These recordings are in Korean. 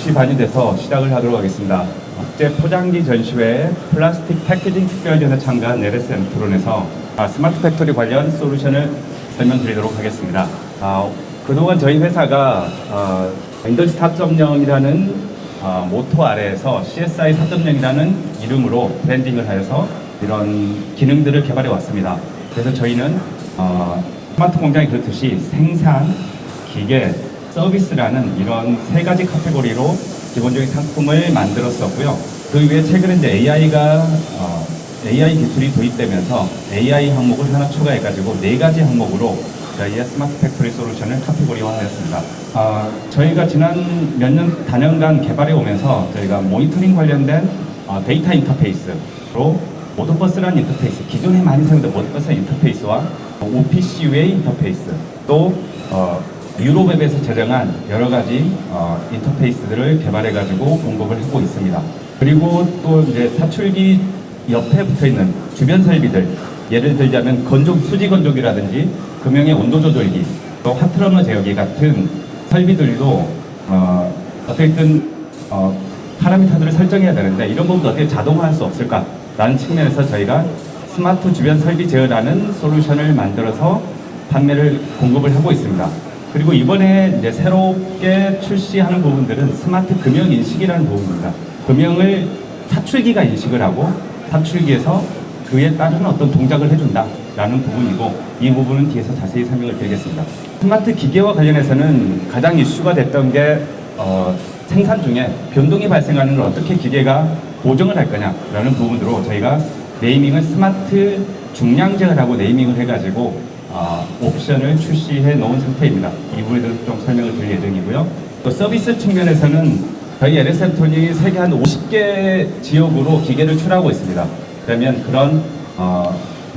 10시 반이 돼서 시작을 하도록 하겠습니다. 국제 포장지 전시회 플라스틱 패키징 특별전에 참가한 LSM 토론에서 스마트 팩토리 관련 솔루션을 설명드리도록 하겠습니다. 그동안 저희 회사가 인더스트리 4.0이라는 모토 아래에서 CSI 4.0이라는 이름으로 브랜딩을 하여서 이런 기능들을 개발해 왔습니다. 그래서 저희는 스마트 공장이 그렇듯이 생산, 기계, 서비스라는 이런 세 가지 카테고리로 기본적인 상품을 만들었었고요. 그 이후에 최근에 이제 AI 기술이 도입되면서 AI 항목을 하나 추가해가지고 네 가지 항목으로 저희의 스마트 팩토리 솔루션을 카테고리화하였습니다. 저희가 지난 몇 년, 단연간 개발해 오면서 저희가 모니터링 관련된 데이터 인터페이스로 모드버스라는 인터페이스, 기존에 많이 사용된 모드버스 인터페이스와 OPC-웨이 인터페이스, 또 유로웹에서 제정한 여러 가지 인터페이스들을 개발해가지고 공급을 하고 있습니다. 그리고 또 이제 사출기 옆에 붙어있는 주변 설비들, 예를 들자면 수지 건조기라든지 금형의 온도 조절기, 또 하트러너 제어기 같은 설비들도 어쨌든 파라미터들을 설정해야 되는데 이런 부분도 어떻게 자동화할 수 없을까라는 측면에서 저희가 스마트 주변 설비 제어라는 솔루션을 만들어서 공급을 하고 있습니다. 그리고 이번에 이제 새롭게 출시하는 부분들은 스마트 금형 인식이라는 부분입니다. 금형을 사출기가 인식을 하고 사출기에서 그에 따른 어떤 동작을 해준다라는 부분이고, 이 부분은 뒤에서 자세히 설명을 드리겠습니다. 스마트 기계와 관련해서는 가장 이슈가 됐던 게 생산 중에 변동이 발생하는 걸 어떻게 기계가 보정을 할 거냐라는 부분으로 저희가 네이밍을 스마트 중량제어라고 네이밍을 해가지고 옵션을 출시해 놓은 상태입니다. 이 부분에 대해서 좀 설명을 드릴 예정이고요. 또 서비스 측면에서는 저희 LSM톤이 세계 한 50개 지역으로 기계를 출하고 있습니다. 그러면 그런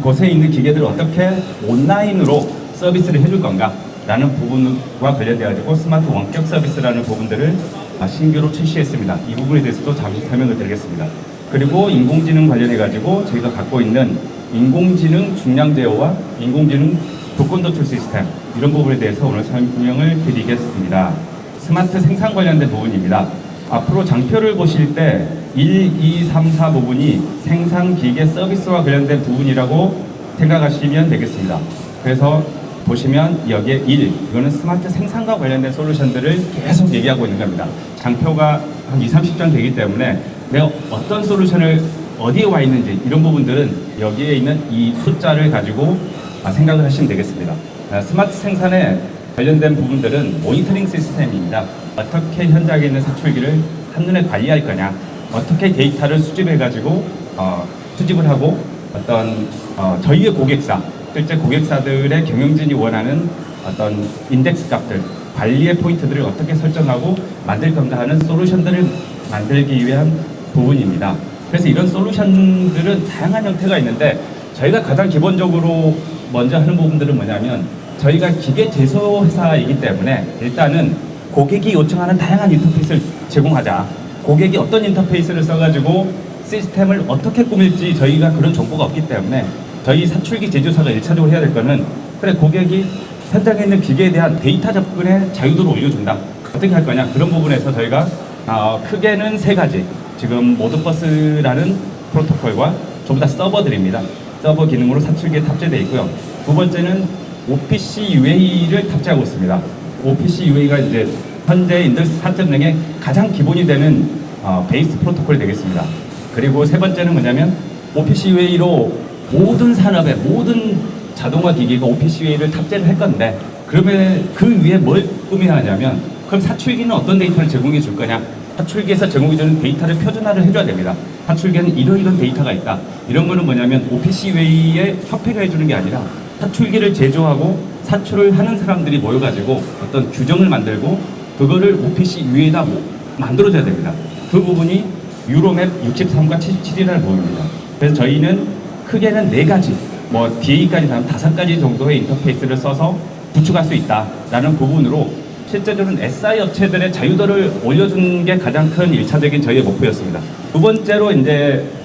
곳에 있는 기계들을 어떻게 온라인으로 서비스를 해줄 건가 라는 부분과 관련되어 스마트 원격 서비스라는 부분들을 신규로 출시했습니다. 이 부분에 대해서도 잠시 설명을 드리겠습니다. 그리고 인공지능 관련해가지고 저희가 갖고 있는 인공지능 중량 제어와 인공지능 조건 도출 시스템, 이런 부분에 대해서 오늘 설명을 드리겠습니다. 스마트 생산 관련된 부분입니다. 앞으로 장표를 보실 때 1, 2, 3, 4 부분이 생산 기계 서비스와 관련된 부분이라고 생각하시면 되겠습니다. 그래서 보시면 여기에 1, 이거는 스마트 생산과 관련된 솔루션들을 계속 얘기하고 있는 겁니다. 장표가 한 20, 30장 되기 때문에 내가 어떤 솔루션을 어디에 와 있는지 이런 부분들은 여기에 있는 이 숫자를 가지고 생각을 하시면 되겠습니다. 스마트 생산에 관련된 부분들은 모니터링 시스템입니다. 어떻게 현장에 있는 사출기를 한눈에 관리할 거냐, 어떻게 데이터를 수집해가지고 수집을 하고 어떤 저희의 고객사, 실제 고객사들의 경영진이 원하는 어떤 인덱스 값들, 관리의 포인트들을 어떻게 설정하고 만들 건가 하는 솔루션들을 만들기 위한 부분입니다. 그래서 이런 솔루션들은 다양한 형태가 있는데 저희가 가장 기본적으로 먼저 하는 부분들은 뭐냐면, 저희가 기계 제조 회사이기 때문에 일단은 고객이 요청하는 다양한 인터페이스를 제공하자. 고객이 어떤 인터페이스를 써가지고 시스템을 어떻게 꾸밀지 저희가 그런 정보가 없기 때문에 저희 사출기 제조사가 1차적으로 해야 될 거는, 그래, 고객이 현장에 있는 기계에 대한 데이터 접근의 자유도를 올려준다. 어떻게 할 거냐, 그런 부분에서 저희가 크게는 세 가지, 지금 모드버스라는 프로토콜과 전부 다 서버들입니다. 서버 기능으로 사출기에 탑재되어 있고요. 두 번째는 OPC-UA를 탑재하고 있습니다. OPC-UA가 이제 현재 인더스트리 4.0의 가장 기본이 되는 베이스 프로토콜이 되겠습니다. 그리고 세 번째는 뭐냐면 OPC-UA로 모든 산업의 모든 자동화 기기가 OPC-UA를 탑재를 할 건데, 그러면 그 위에 뭘 꾸며야 하냐면, 그럼 사출기는 어떤 데이터를 제공해 줄 거냐, 사출기에서 제공해주는 데이터를 표준화를 해줘야 됩니다. 사출기에는 이런 데이터가 있다. 이런 거는 뭐냐면 OPC-UA에 협회가 해주는 게 아니라 사출기를 제조하고 사출을 하는 사람들이 모여가지고 어떤 규정을 만들고 그거를 OPC-UA에다 만들어줘야 됩니다. 그 부분이 유로맵 63과 77이라는 부분입니다. 그래서 저희는 크게는 네 가지, DA까지 하면 5가지 정도의 인터페이스를 써서 구축할 수 있다라는 부분으로 실제로는 SI 업체들의 자유도를 올려주는 게 가장 큰 1차적인 저희의 목표였습니다. 두 번째로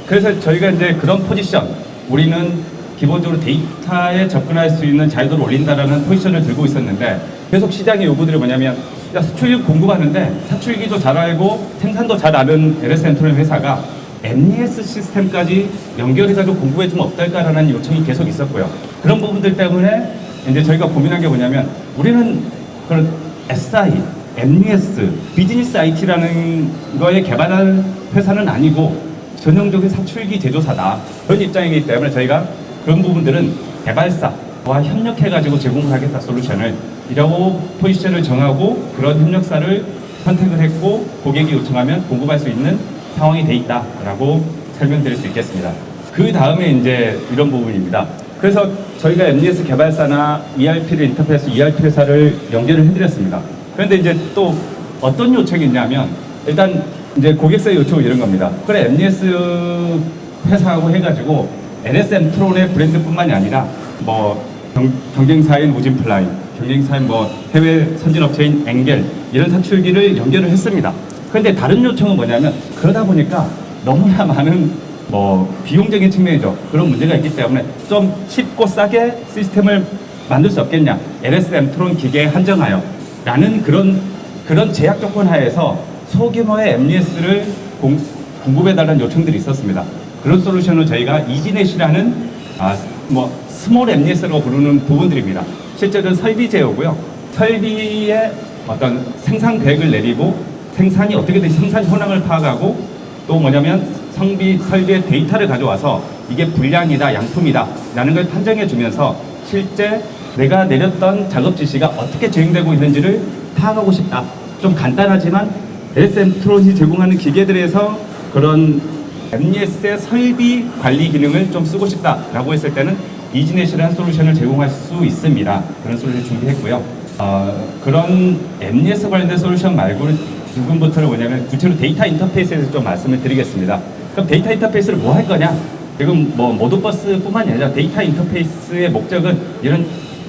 그래서 저희가 그런 포지션, 우리는 기본적으로 데이터에 접근할 수 있는 자유도를 올린다라는 포지션을 들고 있었는데, 계속 시장의 요구들이 뭐냐면, 사출기 공급하는데 사출기도 잘 알고 생산도 잘 아는 LS 엔트론 회사가 MES 시스템까지 연결해가지고 공급해주면 어떨까라는 요청이 계속 있었고요. 그런 부분들 때문에 이제 저희가 고민한 게 뭐냐면 우리는 그런 SI, MES, 비즈니스 IT라는 거에 개발할 회사는 아니고 전형적인 사출기 제조사다. 그런 입장이기 때문에 저희가 그런 부분들은 개발사와 협력해가지고 제공을 하겠다 솔루션을 이라고 포지션을 정하고 그런 협력사를 선택을 했고 고객이 요청하면 공급할 수 있는 상황이 돼 있다라고 설명드릴 수 있겠습니다. 그 다음에 이제 이런 부분입니다. 그래서 저희가 MES 개발사나 ERP를 인터페이스 ERP 회사를 연결을 해드렸습니다. 그런데 이제 또 어떤 요청이 있냐면 일단 이제 고객사의 요청은 이런 겁니다. 그래 MES 회사하고 해가지고 LS 엔트론의 브랜드뿐만이 아니라 뭐 경쟁사인 우진플라이, 경쟁사인 뭐 해외 선진업체인 엥겔 이런 사출기를 연결을 했습니다. 그런데 다른 요청은 뭐냐면 그러다 보니까 너무나 많은 뭐 비용적인 측면이죠. 그런 문제가 있기 때문에 좀 쉽고 싸게 시스템을 만들 수 없겠냐. LS 엔트론 기계에 한정하여 라는 그런 제약 조건 하에서 소규모의 MES를 공급해달라는 요청들이 있었습니다. 그런 솔루션을 저희가 이지넷이라는 뭐 스몰 MES라고 부르는 부분들입니다. 실제로는 설비 제어고요. 설비의 어떤 생산 계획을 내리고 생산이 어떻게 되는지 생산 현황을 파악하고 또 뭐냐면 설비의 데이터를 가져와서 이게 불량이다, 양품이다 라는 걸 판정해 주면서 실제 내가 내렸던 작업 지시가 어떻게 진행되고 있는지를 파악하고 싶다. 좀 간단하지만 LS 엔트론이 제공하는 기계들에서 그런 MES의 설비 관리 기능을 좀 쓰고 싶다라고 했을 때는 이지넷이라는 솔루션을 제공할 수 있습니다. 그런 솔루션을 준비했고요. 그런 MES 관련된 솔루션 말고는 지금부터는 뭐냐면 구체로 데이터 인터페이스에 대해서 좀 말씀을 드리겠습니다. 그럼 데이터 인터페이스를 뭐 할 거냐? 지금 뭐 모드버스뿐만이 아니라 데이터 인터페이스의 목적은 이런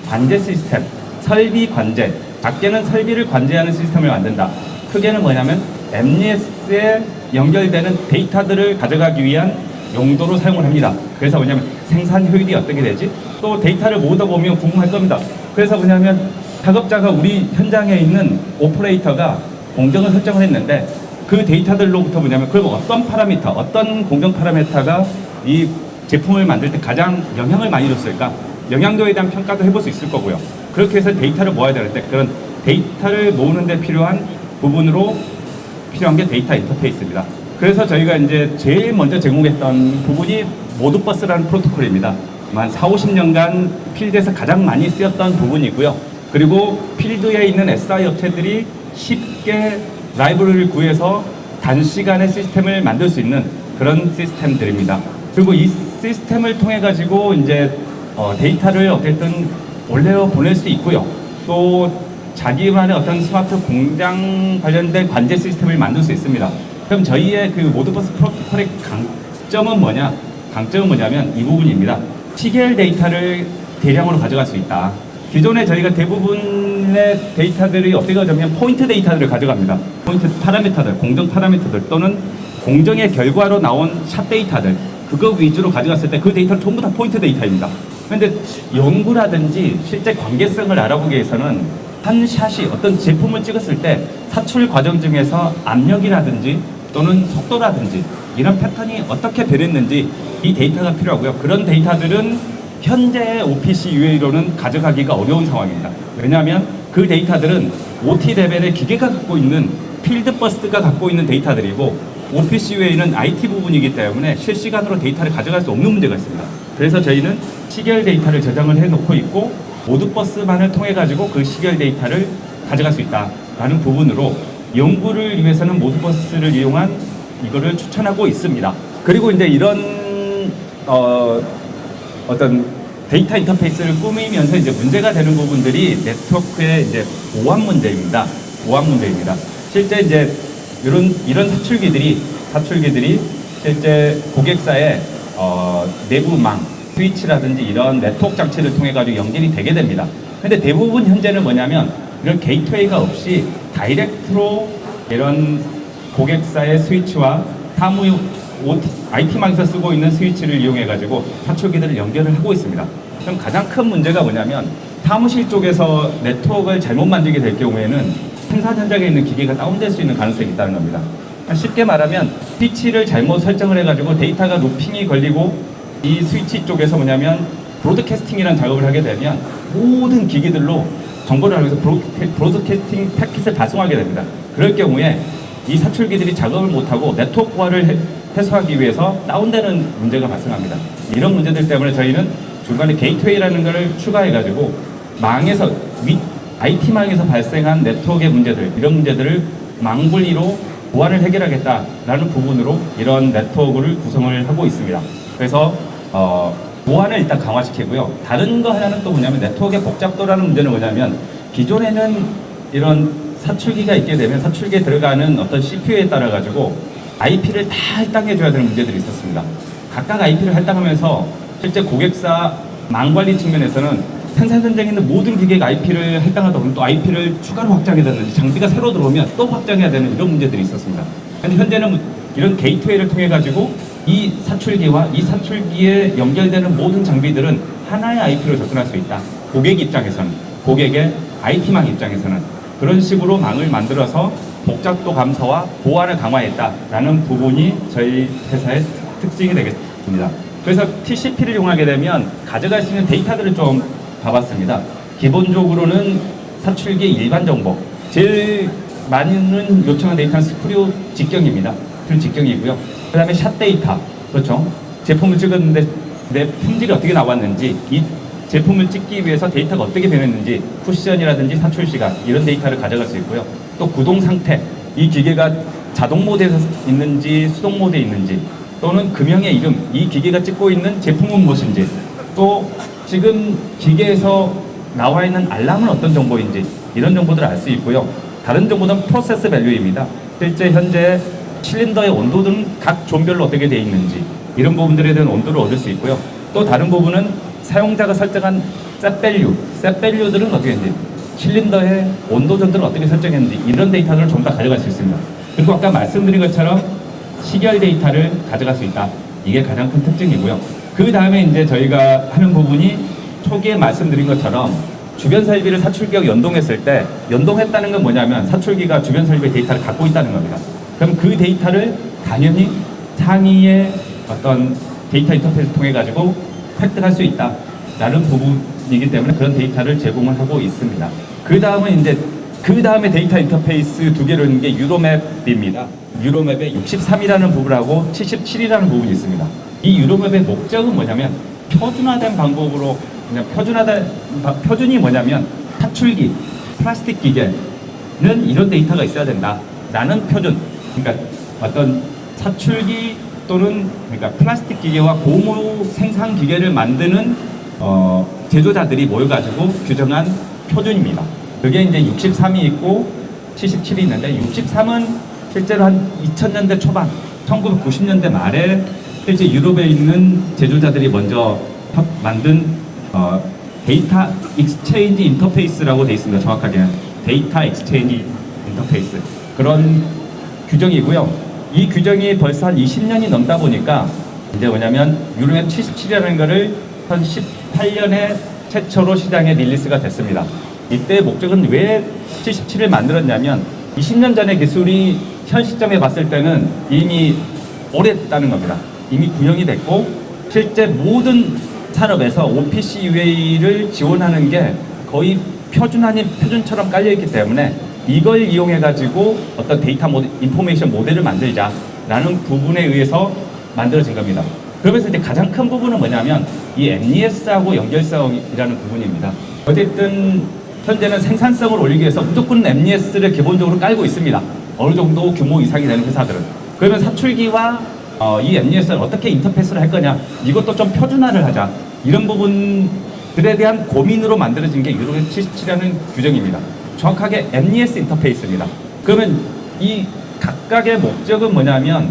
관제 시스템, 설비 관제, 작게는 설비를 관제하는 시스템을 만든다. 크게는 뭐냐면 MES에 연결되는 데이터들을 가져가기 위한 용도로 사용을 합니다. 그래서 뭐냐면 생산 효율이 어떻게 되지? 또 데이터를 모으다 보면 궁금할 겁니다. 그래서 뭐냐면 작업자가 우리 현장에 있는 오퍼레이터가 공정을 설정을 했는데 그 데이터들로부터 뭐냐면 그럼 어떤 파라미터, 어떤 공정 파라미터가 이 제품을 만들 때 가장 영향을 많이 줬을까? 영향도에 대한 평가도 해볼 수 있을 거고요. 그렇게 해서 데이터를 모아야 되는데 그런 데이터를 모으는 데 필요한 부분으로 필요한 게 데이터 인터페이스입니다. 그래서 저희가 이제 제일 먼저 제공했던 부분이 모드버스라는 프로토콜입니다. 한 40-50년간 필드에서 가장 많이 쓰였던 부분이고요. 그리고 필드에 있는 SI 업체들이 쉽게 라이브러리를 구해서 단시간에 시스템을 만들 수 있는 그런 시스템들입니다. 그리고 이 시스템을 통해 가지고 이제 데이터를 어쨌든 올려 보낼 수 있고요. 또 자기만의 어떤 스마트 공장 관련된 관제 시스템을 만들 수 있습니다. 그럼 저희의 그 모드버스 프로토콜의 강점은 뭐냐? 강점은 뭐냐면 이 부분입니다. TKL 데이터를 대량으로 가져갈 수 있다. 기존에 저희가 대부분의 데이터들이 어떻게 가져가면 포인트 데이터들을 가져갑니다. 포인트 파라미터들, 공정 파라미터들 또는 공정의 결과로 나온 샷 데이터들 그거 위주로 가져갔을 때 그 데이터는 전부 다 포인트 데이터입니다. 그런데 연구라든지 실제 관계성을 알아보기 위해서는 한 샷이 어떤 제품을 찍었을 때 사출 과정 중에서 압력이라든지 또는 속도라든지 이런 패턴이 어떻게 변했는지 이 데이터가 필요하고요. 그런 데이터들은 현재의 OPC UA로는 가져가기가 어려운 상황입니다. 왜냐하면 그 데이터들은 OT 레벨의 기계가 갖고 있는 필드버스가 갖고 있는 데이터들이고 OPC UA는 IT 부분이기 때문에 실시간으로 데이터를 가져갈 수 없는 문제가 있습니다. 그래서 저희는 시계열 데이터를 저장을 해놓고 있고 모드버스만을 통해 가지고 그 시계열 데이터를 가져갈 수 있다라는 부분으로 연구를 위해서는 모드버스를 이용한 이거를 추천하고 있습니다. 그리고 이제 이런 어떤 데이터 인터페이스를 꾸미면서 이제 문제가 되는 부분들이 네트워크의 이제 보안 문제입니다. 보안 문제입니다. 실제 이제 이런 사출기들이 실제 고객사의 내부망, 스위치라든지 이런 네트워크 장치를 통해 가지고 연결이 되게 됩니다. 근데 대부분 현재는 뭐냐면 이런 게이트웨이가 없이 다이렉트로 이런 고객사의 스위치와 사무 IT망에서 쓰고 있는 스위치를 이용해 가지고 사출기들을 연결을 하고 있습니다. 그럼 가장 큰 문제가 뭐냐면 사무실 쪽에서 네트워크를 잘못 만들게 될 경우에는 생산 현장에 있는 기계가 다운될 수 있는 가능성이 있다는 겁니다. 쉽게 말하면 스위치를 잘못 설정을 해가지고 데이터가 루핑이 걸리고 이 스위치 쪽에서 뭐냐면 브로드캐스팅이라는 작업을 하게 되면 모든 기기들로 정보를 알고 있어 브로드캐스팅 패킷을 발송하게 됩니다. 그럴 경우에 이 사출기들이 작업을 못하고 네트워크 보안을 해소하기 위해서 다운되는 문제가 발생합니다. 이런 문제들 때문에 저희는 중간에 게이트웨이라는 것을 추가해가지고 망에서 IT망에서 발생한 네트워크의 문제들, 이런 문제들을 망분리로 보안을 해결하겠다라는 부분으로 이런 네트워크를 구성을 하고 있습니다. 그래서 보안을 일단 강화시키고요. 다른 거 하나는 또 뭐냐면 네트워크의 복잡도라는 문제는 뭐냐면 기존에는 이런 사출기가 있게 되면 사출기에 들어가는 어떤 CPU에 따라 가지고 IP를 다 할당해 줘야 되는 문제들이 있었습니다. 각각 IP를 할당하면서 실제 고객사 망 관리 측면에서는 생산 현장에 있는 모든 기계가 IP를 할당하다 보면 또 IP를 추가로 확장해야 되는지 장비가 새로 들어오면 또 확장해야 되는 이런 문제들이 있었습니다. 근데 현재는 이런 게이트웨이를 통해 가지고 이 사출기와 이 사출기에 연결되는 모든 장비들은 하나의 IP로 접근할 수 있다. 고객 입장에서는, 고객의 IT망 입장에서는 그런 식으로 망을 만들어서 복잡도 감소와 보안을 강화했다라는 부분이 저희 회사의 특징이 되겠습니다. 그래서 TCP를 이용하게 되면 가져갈 수 있는 데이터들을 좀 봐봤습니다. 기본적으로는 사출기의 일반 정보, 제일 많이는 요청한 데이터는 스크류 직경입니다. 스크류 직경이고요. 그 다음에 샷 데이터, 그렇죠? 제품을 찍었는데 내 품질이 어떻게 나왔는지, 이 제품을 찍기 위해서 데이터가 어떻게 변했는지, 쿠션이라든지 사출 시간, 이런 데이터를 가져갈 수 있고요. 또 구동 상태, 이 기계가 자동 모드에서 있는지 수동 모드에 있는지, 또는 금형의 이름, 이 기계가 찍고 있는 제품은 무엇인지, 또 지금 기계에서 나와 있는 알람은 어떤 정보인지, 이런 정보들을 알 수 있고요. 다른 정보는 프로세스 밸류입니다. 실제 현재 실린더의 온도는 각 존별로 어떻게 되어 있는지, 이런 부분들에 대한 온도를 얻을 수 있고요. 또 다른 부분은 사용자가 설정한 셋 밸류들은 어떻게 되는지, 실린더의 온도 전도를 어떻게 설정했는지, 이런 데이터들을 전부 다 가져갈 수 있습니다. 그리고 아까 말씀드린 것처럼 시결 데이터를 가져갈 수 있다. 이게 가장 큰 특징이고요. 그 다음에 이제 저희가 하는 부분이 초기에 말씀드린 것처럼 주변 설비를 사출기와 연동했을 때, 연동했다는 건 뭐냐면 사출기가 주변 설비의 데이터를 갖고 있다는 겁니다. 그럼 그 데이터를 당연히 상위의 어떤 데이터 인터페이스를 통해 가지고 획득할 수 있다라는 부분이기 때문에 그런 데이터를 제공을 하고 있습니다. 그 다음에 데이터 인터페이스 두 개로 있는 게 유로맵입니다. 유로맵에 63이라는 부분하고 77이라는 부분이 있습니다. 이 유로맵의 목적은 뭐냐면 표준화된 방법으로, 그냥 표준이 뭐냐면 사출기, 플라스틱 기계는 이런 데이터가 있어야 된다라는 표준. 그러니까 어떤 사출기 또는 그러니까 플라스틱 기계와 고무 생산 기계를 만드는 제조자들이 모여가지고 규정한 표준입니다. 그게 이제 63이 있고 77이 있는데 63은 실제로 한 2000년대 초반, 1990년대 말에 실제 유럽에 있는 제조자들이 먼저 만든 데이터 익스체인지 인터페이스라고 되어 있습니다. 정확하게는 데이터 익스체인지 인터페이스, 그런 규정이고요. 이 규정이 벌써 한 20년이 넘다 보니까 이제 뭐냐면 유로맵 77이라는 거를 2018년에 최초로 시장에 릴리스가 됐습니다. 이때 목적은 왜 77을 만들었냐면 20년 전의 기술이 현 시점에 봤을 때는 이미 오래됐다는 겁니다. 이미 구형이 됐고 실제 모든 산업에서 OPC UA를 지원하는 게 거의 표준 아닌 표준처럼 깔려있기 때문에 이걸 이용해가지고 어떤 데이터 인포메이션 모델을 만들자라는 부분에 의해서 만들어진 겁니다. 그러면서 이제 가장 큰 부분은 뭐냐면 이 MES하고 연결성이라는 부분입니다. 어쨌든 현재는 생산성을 올리기 위해서 무조건 MES를 기본적으로 깔고 있습니다. 어느 정도 규모 이상이 되는 회사들은. 그러면 사출기와 이 MES를 어떻게 인터페이스를 할 거냐, 이것도 좀 표준화를 하자, 이런 부분들에 대한 고민으로 만들어진 게 유로맵 77이라는 규정입니다. 정확하게 MES 인터페이스입니다. 그러면 이 각각의 목적은 뭐냐면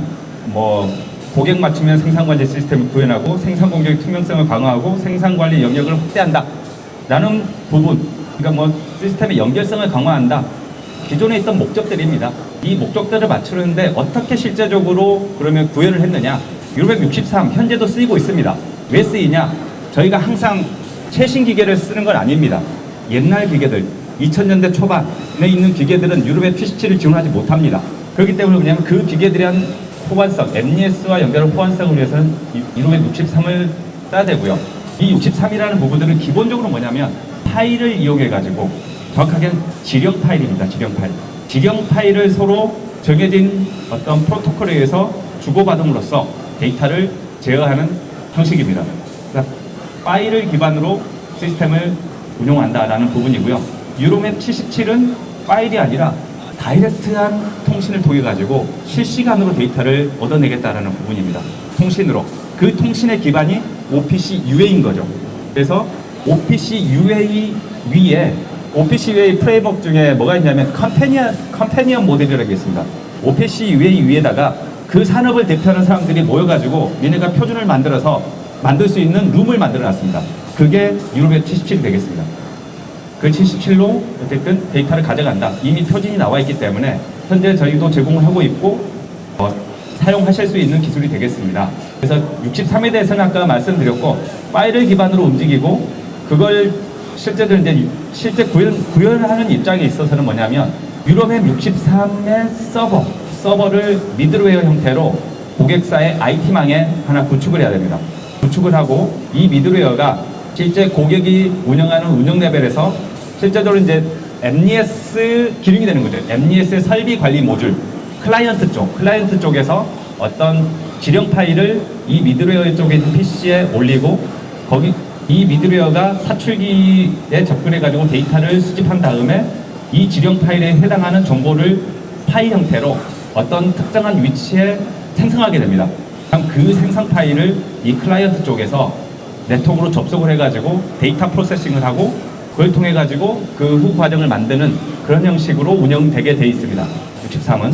고객 맞춤형 생산관리 시스템을 구현하고 생산 공정의 투명성을 강화하고 생산관리 영역을 확대한다 라는 부분, 그러니까 시스템의 연결성을 강화한다, 기존에 있던 목적들입니다. 이 목적들을 맞추는데 어떻게 실제적으로 그러면 구현을 했느냐, 유로맵 63 현재도 쓰이고 있습니다. 왜 쓰이냐, 저희가 항상 최신 기계를 쓰는 건 아닙니다. 옛날 기계들, 2000년대 초반에 있는 기계들은 유로맵 P17을 지원하지 못합니다. 그렇기 때문에 뭐냐면 그 기계들에 대한 호환성, MES와 연결한 호환성을 위해서는 유로맵 63을 써야 되고요. 이 63이라는 부분들은 기본적으로 뭐냐면 파일을 이용해가지고 정확하게는 지령 파일입니다. 지령 파일. 지령 파일을 서로 정해진 어떤 프로토콜에 의해서 주고받음으로써 데이터를 제어하는 형식입니다. 그러니까 파일을 기반으로 시스템을 운용한다라는 부분이고요. 유로맵 77은 파일이 아니라 다이렉트한 통신을 통해 가지고 실시간으로 데이터를 얻어내겠다라는 부분입니다. 통신으로. 그 통신의 기반이 OPC UA인 거죠. 그래서 OPC UA 위에 OPC UA 프레임워크 중에 뭐가 있냐면 컴패니언 모델이라고 있습니다. OPC UA 위에다가 그 산업을 대표하는 사람들이 모여가지고 얘네가 표준을 만들어서 만들 수 있는 룸을 만들어 놨습니다. 그게 유로맵 77이 되겠습니다. 그 77로 어쨌든 데이터를 가져간다. 이미 표준이 나와 있기 때문에 현재 저희도 제공을 하고 있고 사용하실 수 있는 기술이 되겠습니다. 그래서 63에 대해서는 아까 말씀드렸고 파일을 기반으로 움직이고 그걸 실제로 이제 실제 구현하는 입장에 있어서는 뭐냐면 유로맵 63의 서버를 미들웨어 형태로 고객사의 IT망에 하나 구축을 해야 됩니다. 구축을 하고 이 미들웨어가 실제 고객이 운영하는 운영 레벨에서 실제적으로 이제 MES 기능이 되는 거죠. MES의 설비 관리 모듈, 클라이언트 쪽에서 어떤 지령 파일을 이 미들웨어 쪽에 있는 PC에 올리고 거기 이 미들웨어가 사출기에 접근해가지고 데이터를 수집한 다음에 이 지령 파일에 해당하는 정보를 파일 형태로 어떤 특정한 위치에 생성하게 됩니다. 그럼 그 생성 파일을 이 클라이언트 쪽에서 네트워크로 접속을 해가지고 데이터 프로세싱을 하고 그걸 통해 가지고 그 후 과정을 만드는 그런 형식으로 운영되게 돼 있습니다. 63은.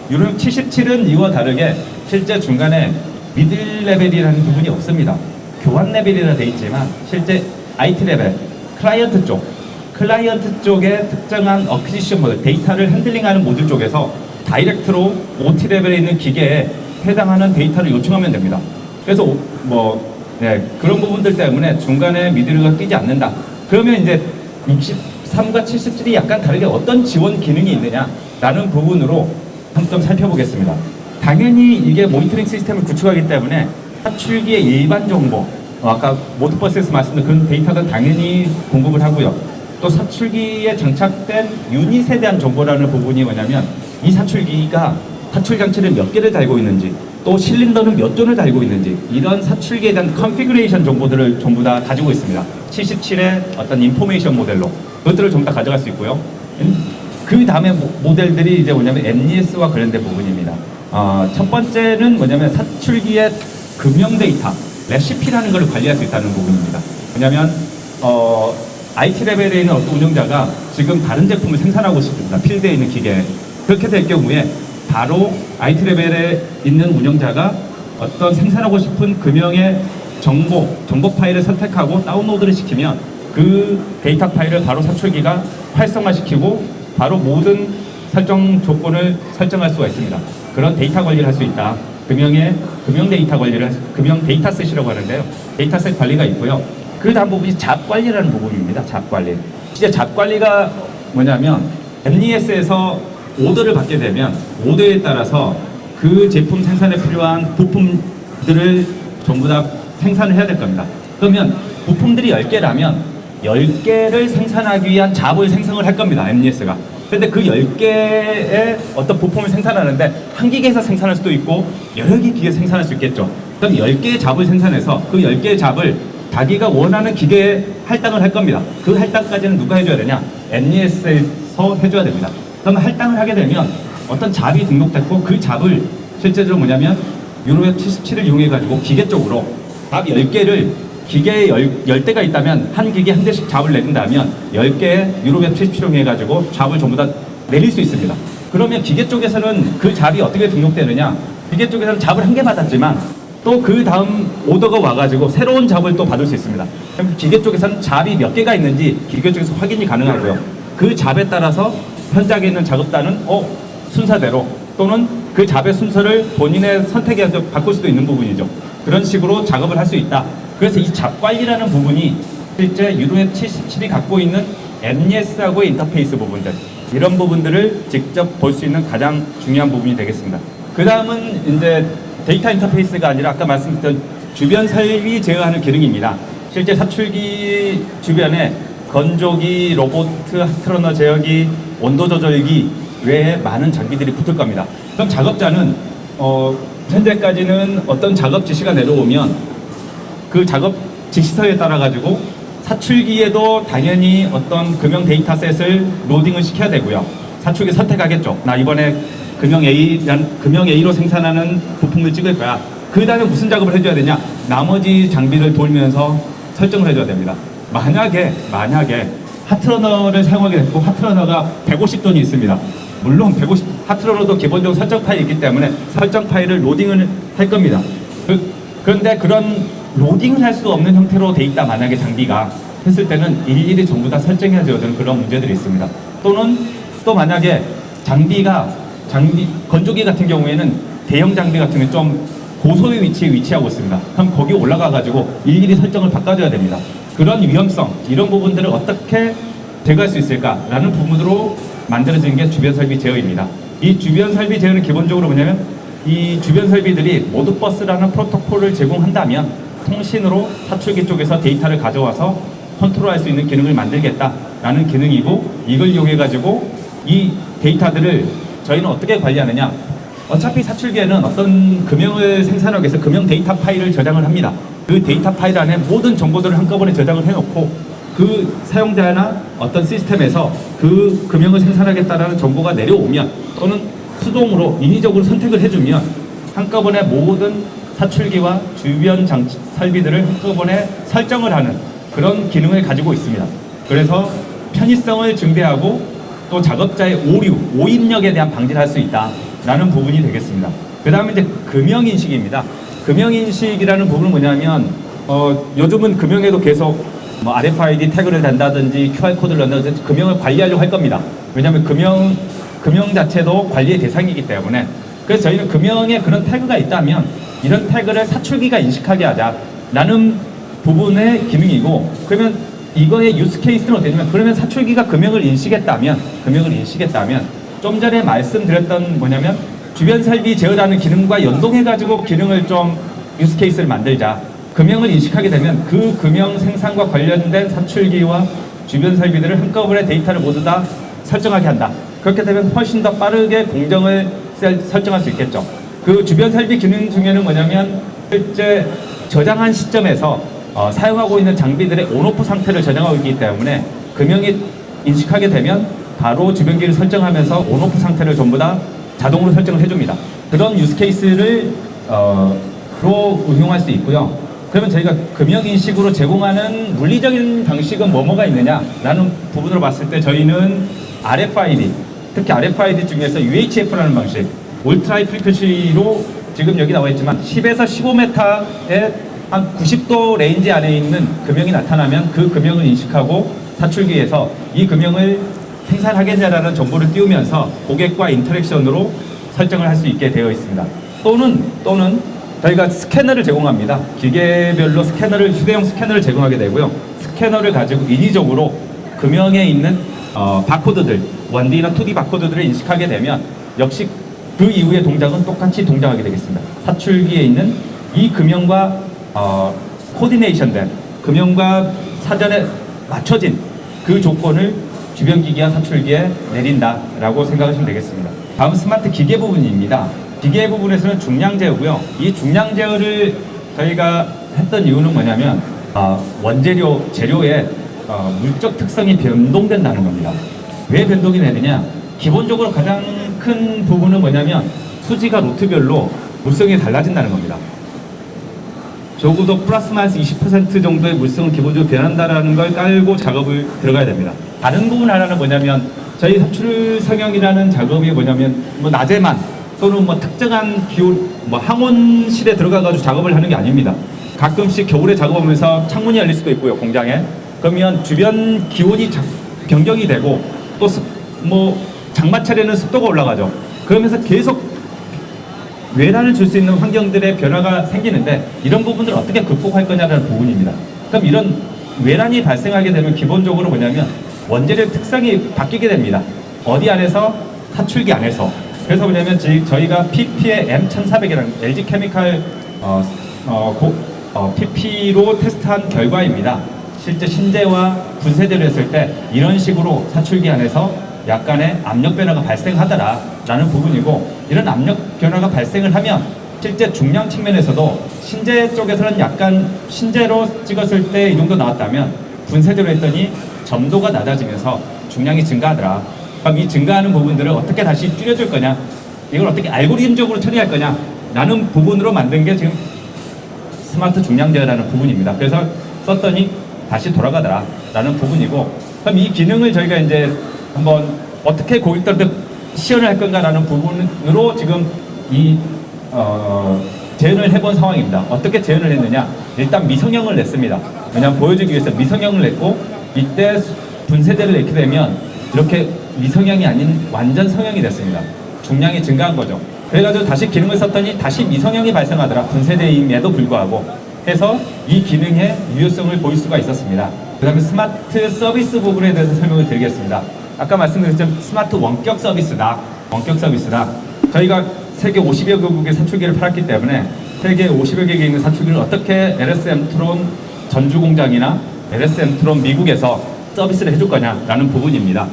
유로맵 77은 이와 다르게 실제 중간에 미들 레벨이라는 부분이 없습니다. 교환 레벨이라 돼 있지만 실제 IT 레벨, 클라이언트 쪽의 특정한 어퀴지션 모델, 데이터를 핸들링하는 모듈 쪽에서 다이렉트로 OT 레벨에 있는 기계에 해당하는 데이터를 요청하면 됩니다. 그래서 그런 부분들 때문에 중간에 미들웨어가 끼지 않는다. 그러면 이제 63과 77이 약간 다르게 어떤 지원 기능이 있느냐라는 부분으로 한번 살펴보겠습니다. 당연히 이게 모니터링 시스템을 구축하기 때문에 사출기의 일반 정보, 아까 모드버스에서 말씀드린 그런 데이터는 당연히 공급을 하고요. 또 사출기에 장착된 유닛에 대한 정보라는 부분이 뭐냐면 이 사출기가 사출 장치를 몇 개를 달고 있는지 또 실린더는 몇 존을 달고 있는지 이런 사출기에 대한 컨피그레이션 정보들을 전부 다 가지고 있습니다. 77의 어떤 인포메이션 모델로 그것들을 전부 다 가져갈 수 있고요. 그 다음에 모델들이 이제 뭐냐면 MES와 관련된 부분입니다. 첫 번째는 뭐냐면 사출기의 금형 데이터, 레시피라는 걸 관리할 수 있다는 부분입니다. 왜냐면 IT 레벨에 있는 어떤 운영자가 지금 다른 제품을 생산하고 싶습니다. 필드에 있는 기계에. 그렇게 될 경우에 바로 IT 레벨에 있는 운영자가 어떤 생산하고 싶은 금형의 정보 파일을 선택하고 다운로드를 시키면 그 데이터 파일을 바로 사출기가 활성화시키고 바로 모든 설정 조건을 설정할 수가 있습니다. 그런 데이터 관리를 할 수 있다. 금형 데이터 관리를, 금형 데이터셋이라고 하는데요. 데이터셋 관리가 있고요. 그 다음 부분이 잡 관리라는 부분입니다. 잡 관리. 진짜 잡 관리가 뭐냐면 MES에서 오더를 받게 되면 오더에 따라서 그 제품 생산에 필요한 부품들을 전부 다 생산을 해야 될 겁니다. 그러면 부품들이 10개라면 10개를 생산하기 위한 잡을 생성을 할 겁니다. MES가. 그런데 그 10개의 어떤 부품을 생산하는데 한 기계에서 생산할 수도 있고 여러 개 기계에서 생산할 수 있겠죠. 그럼 10개의 잡을 생산해서 그 10개의 잡을 자기가 원하는 기계에 할당을 할 겁니다. 그 할당까지는 누가 해줘야 되냐? MES에서 해줘야 됩니다. 그러면 할당을 하게 되면 어떤 잡이 등록됐고 그 잡을 실제로 뭐냐면 유로맵 77을 이용해가지고 기계 쪽으로 잡 10개를 기계에 10대가 있다면 한 기계에 한 대씩 잡을 내린다면 10개의 유로맵 77을 이용해가지고 잡을 전부 다 내릴 수 있습니다. 그러면 기계 쪽에서는 그 잡이 어떻게 등록되느냐? 기계 쪽에서는 잡을 한 개 받았지만 또 그 다음 오더가 와가지고 새로운 잡을 또 받을 수 있습니다. 그럼 기계 쪽에서는 잡이 몇 개가 있는지 기계 쪽에서 확인이 가능하고요. 그 잡에 따라서 현장에 있는 작업단은 순서대로 또는 그 잡의 순서를 본인의 선택에 바꿀 수도 있는 부분이죠. 그런 식으로 작업을 할 수 있다. 그래서 이 잡 관리라는 부분이 실제 유로맵 77이 갖고 있는 MES하고의 인터페이스 부분들, 이런 부분들을 직접 볼 수 있는 가장 중요한 부분이 되겠습니다. 그 다음은 이제 데이터 인터페이스가 아니라 아까 말씀드렸던 주변 설비 제어하는 기능입니다. 실제 사출기 주변에 건조기, 로봇, 핫러너 제어기, 온도 조절기 외에 많은 장비들이 붙을 겁니다. 그럼 작업자는 현재까지는 어떤 작업 지시가 내려오면 그 작업 지시서에 따라 가지고 사출기에도 당연히 어떤 금형 데이터셋을 로딩을 시켜야 되고요. 사출기 선택하겠죠. 나 이번에 금형 A로 생산하는 부품을 찍을 거야. 그 다음에 무슨 작업을 해줘야 되냐? 나머지 장비를 돌면서 설정을 해줘야 됩니다. 만약에 핫러너를 사용하게 됐고 핫러너가 150톤이 있습니다. 물론 핫러너도 기본적으로 설정 파일이 있기 때문에 설정 파일을 로딩을 할 겁니다. 그런데 그런 로딩을 할 수 없는 형태로 돼 있다 만약에 장비가 했을 때는 일일이 전부 다 설정해야 되는 그런 문제들이 있습니다. 또는 또 만약에 건조기 같은 경우에는 대형 장비 같은 경우 좀 고소의 위치에 위치하고 있습니다. 그럼 거기 올라가 가지고 일일이 설정을 바꿔줘야 됩니다. 그런 위험성, 이런 부분들을 어떻게 제거할 수 있을까라는 부분으로 만들어진 게 주변 설비 제어입니다. 이 주변 설비 제어는 기본적으로 뭐냐면 이 주변 설비들이 모드버스라는 프로토콜을 제공한다면 통신으로 사출기 쪽에서 데이터를 가져와서 컨트롤할 수 있는 기능을 만들겠다라는 기능이고, 이걸 이용해 가지고 이 데이터들을 저희는 어떻게 관리하느냐. 어차피 사출기에는 어떤 금형을 생산하기 위해서 금형 데이터 파일을 저장을 합니다. 그 데이터 파일 안에 모든 정보들을 한꺼번에 저장을 해놓고 그 사용자나 어떤 시스템에서 그 금형을 생산하겠다라는 정보가 내려오면 또는 수동으로 인위적으로 선택을 해주면 한꺼번에 모든 사출기와 주변 설비들을 한꺼번에 설정을 하는 그런 기능을 가지고 있습니다. 그래서 편의성을 증대하고 또 작업자의 오입력에 대한 방지를 할 수 있다라는 부분이 되겠습니다. 그 다음에 이제 금형인식입니다. 금형인식이라는 부분은 뭐냐면 요즘은 금형에도 계속 RFID 태그를 단다든지 QR코드를 넣는다든지 금형을 관리하려고 할 겁니다. 왜냐하면 금형 자체도 관리의 대상이기 때문에. 그래서 저희는 금형에 그런 태그가 있다면 이런 태그를 사출기가 인식하게 하자라는 부분의 기능이고, 그러면 이거의 유스 케이스는 어떠냐면, 그러면 사출기가 금형을 인식했다면 좀 전에 말씀드렸던 뭐냐면 주변 설비 제어라는 기능과 연동해가지고 기능을 좀 유스 케이스를 만들자. 금형을 인식하게 되면 그 금형 생산과 관련된 사출기와 주변 설비들을 한꺼번에 데이터를 모두 다 설정하게 한다. 그렇게 되면 훨씬 더 빠르게 공정을 설정할 수 있겠죠. 그 주변 설비 기능 중에는 뭐냐면 실제 저장한 시점에서 사용하고 있는 장비들의 온오프 상태를 저장하고 있기 때문에 금형이 인식하게 되면 바로 주변기를 설정하면서 온오프 상태를 전부 다 자동으로 설정을 해줍니다. 그런 유스 케이스를 응용할 수 있고요. 그러면 저희가 금형인식으로 제공하는 물리적인 방식은 뭐가 있느냐라는 부분으로 봤을 때 저희는 RFID, 특히 RFID 중에서 UHF라는 방식, 울트라 하이 프리퀀시로 지금 여기 나와 있지만 10에서 15m의 한 90도 레인지 안에 있는 금형이 나타나면 그 금형을 인식하고 사출기에서 이 금형을 생산하겠냐라는 정보를 띄우면서 고객과 인터랙션으로 설정을 할 수 있게 되어 있습니다. 또는 저희가 스캐너를 제공합니다. 기계별로 휴대용 스캐너를 제공하게 되고요. 스캐너를 가지고 인위적으로 금형에 있는 바코드들, 1D나 2D 바코드들을 인식하게 되면 역시 그 이후의 동작은 똑같이 동작하게 되겠습니다. 사출기에 있는 이 금형과 코디네이션된, 금형과 사전에 맞춰진 그 조건을 주변 기기와 사출기에 내린다라고 생각하시면 되겠습니다. 다음 스마트 기계 부분입니다. 기계 부분에서는 중량 제어고요. 이 중량 제어를 저희가 했던 이유는 뭐냐면 재료의 물적 특성이 변동된다는 겁니다. 왜 변동이 되느냐? 기본적으로 가장 큰 부분은 뭐냐면 수지가 로트별로 물성이 달라진다는 겁니다. 적어도 플러스 마이너스 20% 정도의 물성은 기본적으로 변한다는 걸 깔고 작업을 들어가야 됩니다. 다른 부분 하나는 뭐냐면 저희 사출 성형이라는 작업이 뭐냐면 낮에만 또는 특정한 기온, 항온실에 들어가가지고 작업을 하는 게 아닙니다. 가끔씩 겨울에 작업하면서 창문이 열릴 수도 있고요, 공장에. 그러면 주변 기온이 변경이 되고 또 장마철에는 습도가 올라가죠. 그러면서 계속 외란을 줄 수 있는 환경들의 변화가 생기는데 이런 부분들을 어떻게 극복할 거냐라는 부분입니다. 그럼 이런 외란이 발생하게 되면 기본적으로 뭐냐면 원재료의 특성이 바뀌게 됩니다. 어디 안에서? 사출기 안에서. 그래서 뭐냐면 저희가 PP의 M1400이라는 LG 케미칼 PP로 테스트한 결과입니다. 실제 신재와 분쇄제를 했을 때 이런 식으로 사출기 안에서 약간의 압력 변화가 발생하더라라는 부분이고, 이런 압력 변화가 발생을 하면 실제 중량 측면에서도 신재 쪽에서는 약간 신재로 찍었을 때 이 정도 나왔다면 분쇄제로 했더니 점도가 낮아지면서 중량이 증가하더라. 그럼 이 증가하는 부분들을 어떻게 다시 줄여줄 거냐, 이걸 어떻게 알고리즘적으로 처리할 거냐 라는 부분으로 만든 게 지금 스마트 중량제라는 부분입니다. 그래서 썼더니 다시 돌아가더라 라는 부분이고, 그럼 이 기능을 저희가 이제 한번 어떻게 고객들한테 시연을 할 건가라는 부분으로 지금 이 재현을 해본 상황입니다. 어떻게 재현을 했느냐, 일단 미성형을 냈습니다. 왜냐하면 보여주기 위해서 미성형을 냈고, 이때 분쇄제를 넣게 되면 이렇게 미성형이 아닌 완전 성형이 됐습니다. 중량이 증가한 거죠. 그래가지고 다시 기능을 썼더니 다시 미성형이 발생하더라, 분쇄제임에도 불구하고 해서 이 기능의 유효성을 보일 수가 있었습니다. 그 다음에 스마트 서비스 부분에 대해서 설명을 드리겠습니다. 아까 말씀드렸지만 스마트 원격 서비스다. 원격 서비스다. 저희가 세계 50여 개국의 사출기를 팔았기 때문에 세계 50여 개국에 있는 사출기를 어떻게 LS엠트론 전주 공장이나 LS엠트론 미국에서 서비스를 해줄 거냐라는 부분입니다.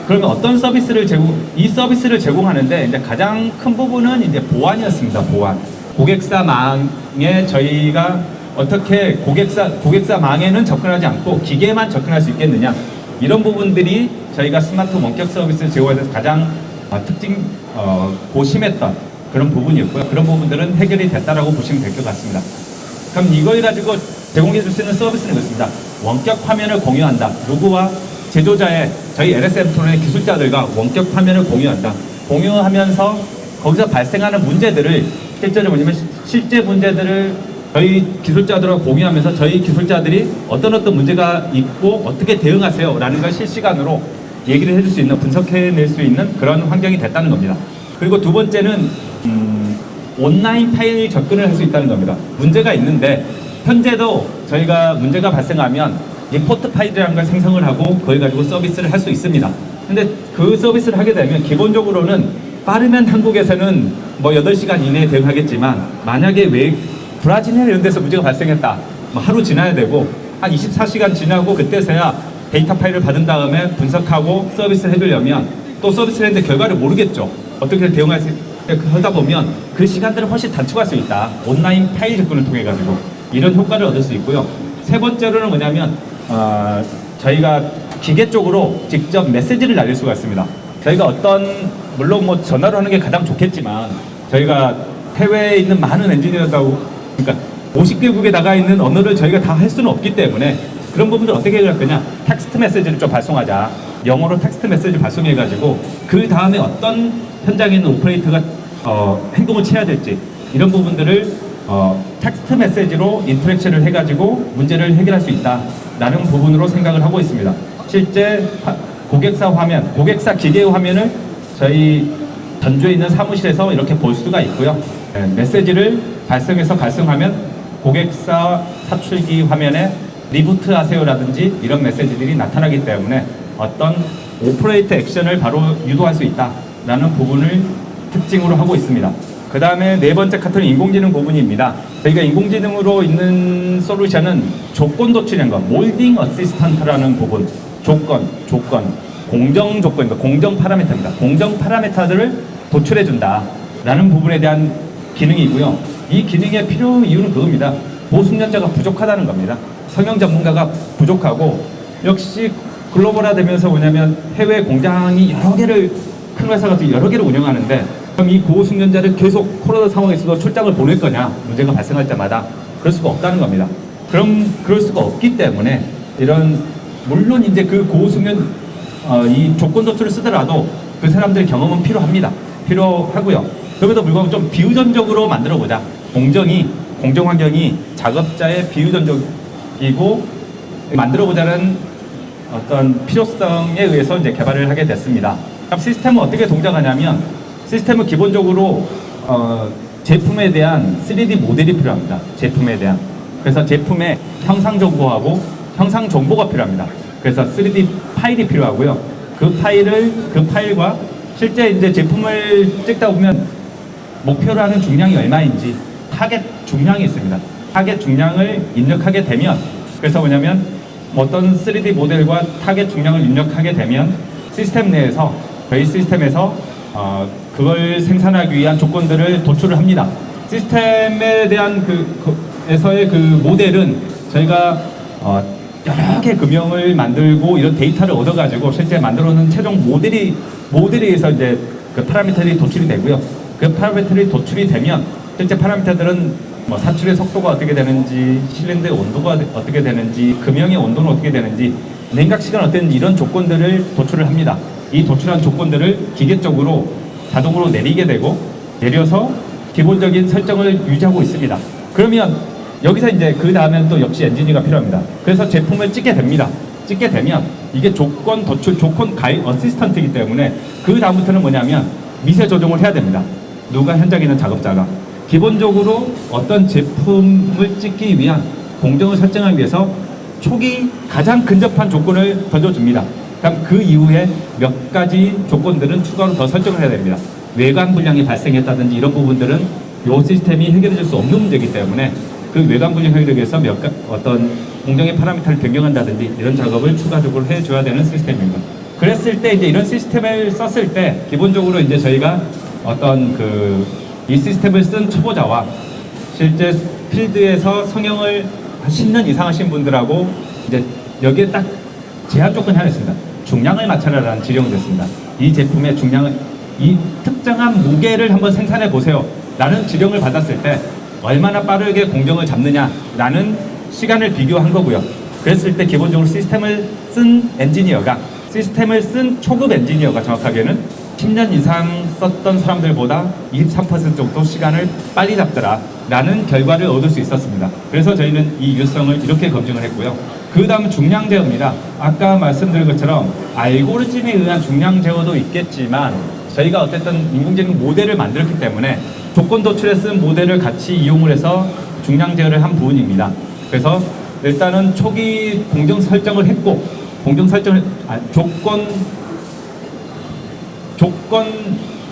그러면 어떤 서비스를 이 서비스를 제공하는데 이제 가장 큰 부분은 이제 보안이었습니다. 보안. 고객사망에 저희가 어떻게 고객사망에는 접근하지 않고 기계만 접근할 수 있겠느냐, 이런 부분들이 저희가 스마트 원격 서비스 제공에서 가장 고심했던 그런 부분이었고요. 그런 부분들은 해결이 됐다라고 보시면 될 것 같습니다. 그럼 이걸 가지고 제공해 줄 수 있는 서비스는 이렇습니다. 원격 화면을 공유한다. 누구와? 제조자의 저희 LS엠트론의 기술자들과 원격 화면을 공유한다. 공유하면서 거기서 발생하는 문제들을 실제로 뭐냐면 실제 문제들을 저희 기술자들과 공유하면서 저희 기술자들이 어떤 문제가 있고 어떻게 대응하세요 라는 걸 실시간으로 얘기를 해줄 수 있는, 분석해낼 수 있는 그런 환경이 됐다는 겁니다. 그리고 두 번째는 온라인 파일 접근을 할 수 있다는 겁니다. 문제가 있는데 현재도 저희가 문제가 발생하면 리포트 파일이라는 걸 생성을 하고 그걸 가지고 서비스를 할 수 있습니다. 근데 그 서비스를 하게 되면 기본적으로는 빠르면 한국에서는 뭐 8시간 이내에 대응하겠지만, 만약에 브라질이나 이런 데서 문제가 발생했다, 뭐 하루 지나야 되고 한 24시간 지나고 그때서야 데이터 파일을 받은 다음에 분석하고 서비스를 해주려면 또 서비스를 했는데 결과를 모르겠죠. 어떻게 대응할 수 하다 보면 그 시간들을 훨씬 단축할 수 있다. 온라인 파일 접근을 통해 가지고 이런 효과를 얻을 수 있고요. 세 번째로는 뭐냐면 저희가 기계 쪽으로 직접 메시지를 날릴 수가 있습니다. 저희가 물론 뭐 전화로 하는 게 가장 좋겠지만, 저희가 해외에 있는 많은 엔지니어들하고, 그러니까 50개국에 나가 있는 언어를 저희가 다 할 수는 없기 때문에 그런 부분들 어떻게 해결할 거냐, 텍스트 메시지를 좀 발송하자. 영어로 텍스트 메시지 발송해가지고 그 다음에 어떤 현장에 있는 오퍼레이터가 행동을 취해야 될지, 이런 부분들을 텍스트 메시지로 인터랙션을 해가지고 문제를 해결할 수 있다라는 부분으로 생각을 하고 있습니다. 실제 고객사 기계 화면을 저희 전주에 있는 사무실에서 이렇게 볼 수가 있고요. 메시지를 발송하면 고객사 사출기 화면에 리부트 하세요라든지 이런 메시지들이 나타나기 때문에 어떤 오퍼레이터 액션을 바로 유도할 수 있다라는 부분을 특징으로 하고 있습니다. 그 다음에 네 번째 카테고리 인공지능 부분입니다. 저희가 인공지능으로 있는 솔루션은 조건 도출한 것, 몰딩 어시스턴트라는 부분, 공정 조건, 공정 파라미터입니다. 공정 파라미터들을 도출해준다라는 부분에 대한 기능이고요. 이 기능의 필요 이유는 그겁니다. 고숙련자가 부족하다는 겁니다. 성형 전문가가 부족하고, 역시 글로벌화되면서 뭐냐면 해외 공장이 큰 회사 같은 여러 개를 운영하는데, 그럼 이 고숙련자를 계속 코로나 상황에서도 출장을 보낼 거냐, 문제가 발생할 때마다 그럴 수가 없다는 겁니다. 그럴 수가 없기 때문에 물론 이제 그 고숙련 이 조건 도출을 쓰더라도 그 사람들의 경험은 필요하고요. 그럼에도 불구하고 좀 비유전적으로 만들어보자. 공정 환경이 작업자의 비유전적이고 만들어보자는 어떤 필요성에 의해서 이제 개발을 하게 됐습니다. 시스템은 어떻게 동작하냐면, 시스템은 기본적으로 제품에 대한 3D 모델이 필요합니다. 제품에 대한. 그래서 제품의 형상 정보하고 형상 정보가 필요합니다. 그래서 3D 파일이 필요하고요. 그 파일과 실제 이제 제품을 찍다 보면 목표로 하는 중량이 얼마인지 타겟 중량이 있습니다. 타겟 중량을 입력하게 되면, 그래서 뭐냐면 어떤 3D 모델과 타겟 중량을 입력하게 되면 시스템 내에서, 저희 시스템에서 그걸 생산하기 위한 조건들을 도출을 합니다. 시스템에 대한 에서의 그 모델은 저희가 여러 개 금형을 만들고 이런 데이터를 얻어가지고 실제 만들어놓은 최종 모델에서 이제 그 파라미터들이 도출이 되고요. 그 파라미터들이 도출이 되면 실제 파라미터들은 뭐 사출의 속도가 어떻게 되는지, 실린더의 온도가 어떻게 되는지, 금형의 온도는 어떻게 되는지, 냉각 시간 어땠는지 이런 조건들을 도출을 합니다. 이 도출한 조건들을 기계적으로 자동으로 내리게 되고, 내려서 기본적인 설정을 유지하고 있습니다. 그러면 여기서 이제 그 다음엔 또 역시 엔지니어가 필요합니다. 그래서 제품을 찍게 됩니다. 찍게 되면 이게 조건 도출, 조건 가이드 어시스턴트이기 때문에 그 다음부터는 뭐냐면 미세 조정을 해야 됩니다. 누가 현장에 있는 작업자가 기본적으로 어떤 제품을 찍기 위한 공정을 설정하기 위해서 초기 가장 근접한 조건을 던져줍니다. 그럼 그 이후에 몇 가지 조건들은 추가로 더 설정을 해야 됩니다. 외관 불량이 발생했다든지 이런 부분들은 이 시스템이 해결해 줄 수 없는 문제이기 때문에 그 외관 불량 해결하기 위해서 어떤 공정의 파라미터를 변경한다든지 이런 작업을 추가적으로 해줘야 되는 시스템입니다. 그랬을 때 이제 이런 시스템을 썼을 때 기본적으로 이제 저희가 어떤 이 시스템을 쓴 초보자와 실제 필드에서 성형을 10년 이상 하신 분들하고 이제 여기에 딱 제한 조건이 하나 있습니다. 중량을 맞춰라라는 지령이 됐습니다. 이 제품의 중량을, 이 특정한 무게를 한번 생산해 보세요 라는 지령을 받았을 때 얼마나 빠르게 공정을 잡느냐라는 시간을 비교한 거고요. 그랬을 때 기본적으로 시스템을 쓴 엔지니어가, 시스템을 쓴 초급 엔지니어가 정확하게는 10년 이상 썼던 사람들보다 23% 정도 시간을 빨리 잡더라 라는 결과를 얻을 수 있었습니다. 그래서 저희는 이 유효성을 이렇게 검증을 했고요. 그 다음 중량 제어입니다. 아까 말씀드린 것처럼 알고리즘에 의한 중량 제어도 있겠지만 저희가 어쨌든 인공지능 모델을 만들었기 때문에 조건 도출에 쓴 모델을 같이 이용을 해서 중량 제어를 한 부분입니다. 그래서 일단은 초기 공정 설정을 했고, 조건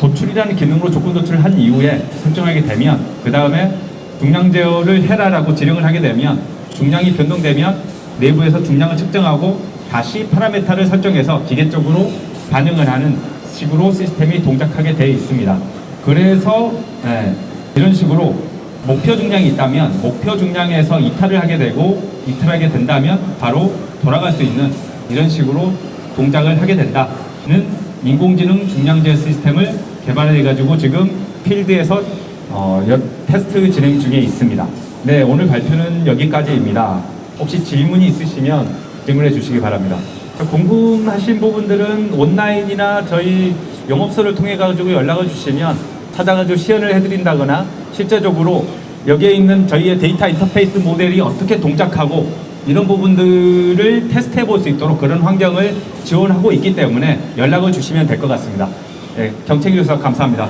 도출이라는 기능으로 조건 도출을 한 이후에 설정하게 되면, 그 다음에 중량 제어를 해라라고 지령을 하게 되면 중량이 변동되면 내부에서 중량을 측정하고 다시 파라미터를 설정해서 기계적으로 반응을 하는 식으로 시스템이 동작하게 되어 있습니다. 그래서 이런 식으로 목표 중량이 있다면 목표 중량에서 이탈을 하게 되고, 이탈하게 된다면 바로 돌아갈 수 있는 이런 식으로 동작을 하게 된다는 인공지능 중량제 시스템을 개발해가지고 지금 필드에서 테스트 진행 중에 있습니다. 네, 오늘 발표는 여기까지입니다. 혹시 질문이 있으시면 질문해 주시기 바랍니다. 궁금하신 부분들은 온라인이나 저희 영업소를 통해 가지고 연락을 주시면 찾아가지고 시연을 해드린다거나, 실제적으로 여기에 있는 저희의 데이터 인터페이스 모델이 어떻게 동작하고 이런 부분들을 테스트해 볼 수 있도록 그런 환경을 지원하고 있기 때문에 연락을 주시면 될 것 같습니다. 네, 경청해 주셔서 감사합니다.